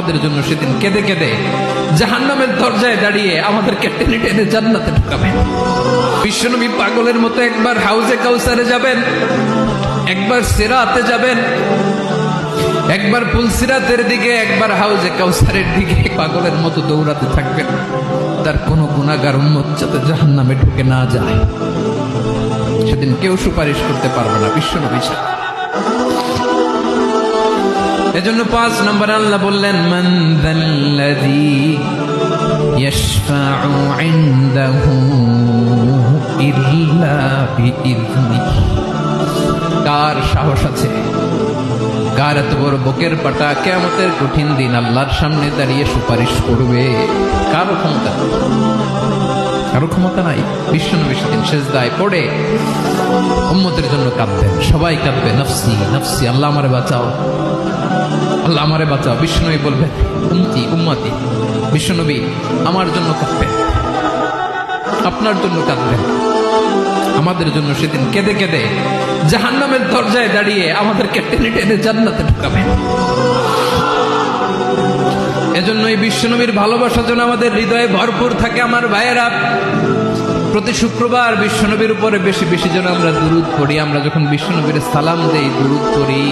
আমাদের জন্য সেদিন কেঁদে কেঁদে জাহান্নামের দরজায় দাঁড়িয়ে আমাদেরকে টেনে টেনে জান্নাতে ঢুকাবেন। বিশ্বনবী পাগলের মতো একবার হাউজে কাউসারে যাবেন, একবার সিরাতে যাবেন, একবার পুলসিরাতের দিকে, একবার হাউজে কাউসারের দিকে পাগলের মতো দৌড়াতে থাকবেন। তার কোনো গুনাহগার উম্মত যাতে জাহান্নামে ঢুকে না যায়, সেদিন কেউ সুপারিশ করতে পারবে না বিশ্বনবী ছাড়া। এজন্য ৫ নম্বর আল্লাহ বললেন, মান যাল্লাযী ইয়াশফাউ ইনদাহু ইল্লা বিইযনিহি। কার সাহস আছে, কার এত বড় বুকের পাটা কিয়ামতের কঠিন দিন আল্লাহর সামনে দাঁড়িয়ে সুপারিশ করবে? কারো ক্ষমতা, কারো ক্ষমতা নাই। বিশ্বনবী সেদিন সেজদায় পড়ে উম্মতের জন্য কাঁদবেন, সবাই কাঁদবে, নফসি নফসি, আল্লাহ আমারে বাঁচাও, আল্লাহ আমারে বাঁচাও। বিশ্বনবী বলবেন, উম্মতি উম্মতি। বিশ্বনবী আমার জন্য কাঁদবেন, আপনার জন্য কাঁদবেন, আমাদের জন্য সেদিন কেঁদে কেঁদে জাহান্নামের দরজায় দাঁড়িয়ে আমাদেরকে টেনে টেনে জান্নাতে ঢুকাবেন। এজন্যই বিশ্বনবীর ভালোবাসা যেন আমাদের হৃদয়ে ভরপুর থাকে। আমার ভাইয়েরা, প্রতি শুক্রবার বিশ্বনবীর উপরে বেশি বেশি যেন আমরা দুরূদ পড়ি। আমরা যখন বিশ্বনবীর সালাম দেই, দুরূদ পড়ি,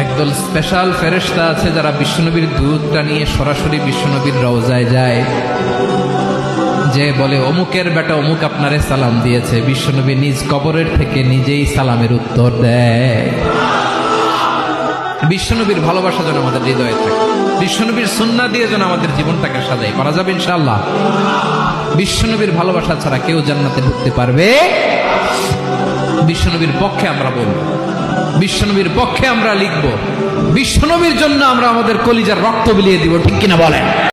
একদল স্পেশাল ফেরেশতা আছে যারা বিশ্বনবীর দুরূদটা নিয়ে সরাসরি বিশ্বনবীর রওজায় যায়, যে বলে অমুকের বেটা অমুক আপনারে সালাম দিয়েছে। বিশ্বনবী নিজ কবরের থেকে নিজেই সালামের উত্তর দেয়। বিশ্বনবীর ভালোবাসা যেন আমাদের হৃদয়ে থাকে, বিশ্বনবীর সুন্নাহ দিয়ে যেন আমাদের জীবনটাকে সাজাই, পারা যাবে ইনশাআল্লাহ। বিশ্বনবীর ভালোবাসা ছাড়া কেউ জান্নাতে ঢুকতে পারবে? বিশ্বনবীর পক্ষে আমরা বলবো, বিশ্বনবীর পক্ষে আমরা লিখবো, বিশ্বনবীর জন্য আমরা আমাদের কলিজার রক্ত বিলিয়ে দিব, ঠিক কিনা বলেন?